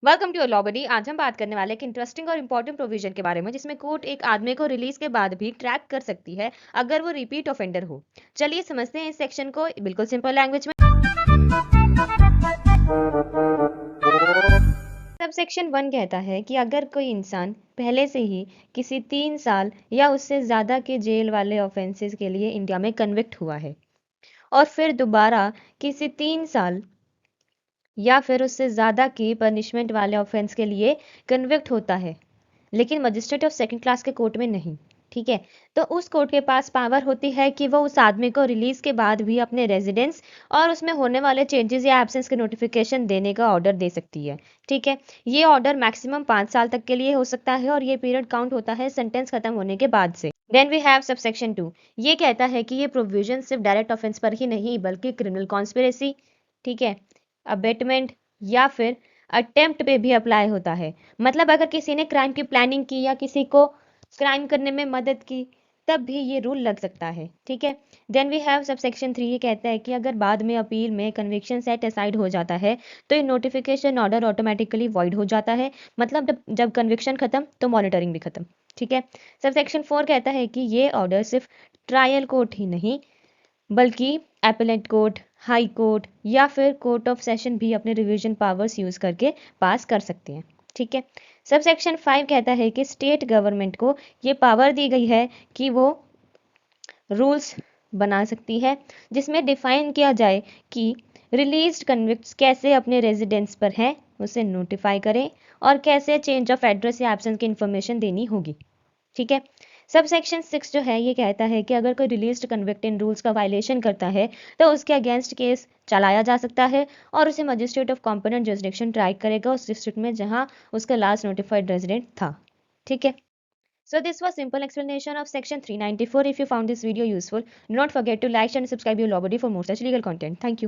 Welcome to law बडी। आज हम बात करने वाले एक इंटरेस्टिंग और इम्पोर्टेंट प्रोविजन के बारे में जिसमें कोर्ट एक आदमी को रिलीज के बाद भी ट्रैक कर सकती है अगर वो रिपीट ऑफेंडर हो। चलिए समझते हैं इस सेक्शन को बिल्कुल सिंपल लैंग्वेज में। सब सेक्शन 1 कहता है कि अगर कोई इंसान पहले से ही किसी 3 साल या उससे ज्यादा के जेल वाले ऑफेंसेस के लिए इंडिया में कन्विक्ट हुआ है और फिर दोबारा किसी 3 साल या फिर उससे ज़्यादा की पनिशमेंट वाले ऑफेंस के लिए कन्विक्ट होता है, लेकिन मजिस्ट्रेट ऑफ सेकंड क्लास के कोर्ट में नहीं। ठीक है, तो उस कोर्ट के पास पावर होती है कि वो उस आदमी को रिलीज के बाद भी अपने रेजिडेंस और उसमें होने वाले चेंजेस या एब्सेंस के नोटिफिकेशन देने का ऑर्डर दे सकती है। ठीक है, ये ऑर्डर मैक्सिमम 5 साल तक के लिए हो सकता है और ये पीरियड काउंट होता है सेंटेंस खत्म होने के बाद से। Then we have subsection 2। ये कहता है कि ये प्रोविजन सिर्फ डायरेक्ट ऑफेंस पर ही नहीं बल्कि क्रिमिनल कॉन्स्पिरेसी, ठीक है, अबेटमेंट या फिर अटेम्प्ट पे भी अप्लाई होता है। मतलब अगर किसी ने क्राइम की प्लानिंग की या किसी को क्राइम करने में मदद की तब भी ये रूल लग सकता है। ठीक है, then we have subsection 3। ये कहता है कि अगर बाद में अपील में कन्विक्शन सेट असाइड हो जाता है तो ये नोटिफिकेशन ऑर्डर ऑटोमेटिकली वॉइड हो जाता है। मतलब जब कन्विक्शन खत्म तो मॉनिटरिंग भी खत्म। ठीक है, सब सेक्शन 4 कहता है कि ये ऑर्डर सिर्फ ट्रायल कोर्ट ही नहीं बल्कि एपेलेट कोर्ट, हाई कोर्ट या फिर कोर्ट ऑफ सेशन भी अपने रिवीजन पावर्स यूज करके पास कर सकते हैं। ठीक है, सब सेक्शन 5 कहता है कि स्टेट गवर्नमेंट को ये पावर दी गई है कि वो रूल्स बना सकती है जिसमें डिफाइन किया जाए कि रिलीज्ड कन्विक्ट्स कैसे अपने रेजिडेंस पर हैं उसे नोटिफाई करें और कैसे चेंज ऑफ एड्रेस या एब्सेंस की इंफॉर्मेशन देनी होगी। ठीक है, सब सेक्शन 6 जो है ये कहता है कि अगर कोई रिलीज्ड कन्विक्ट इन रूल्स का वायलेशन करता है तो उसके अगेंस्ट केस चलाया जा सकता है और उसे magistrate of competent jurisdiction try करेगा उस डिस्ट्रिक्ट में जहां उसका लास्ट नोटिफाइड रेजिडेंट था। ठीक है, so this was simple explanation of section 394. If you found this video useful, do not forget to like and subscribe your law body for more such legal content. Thank you.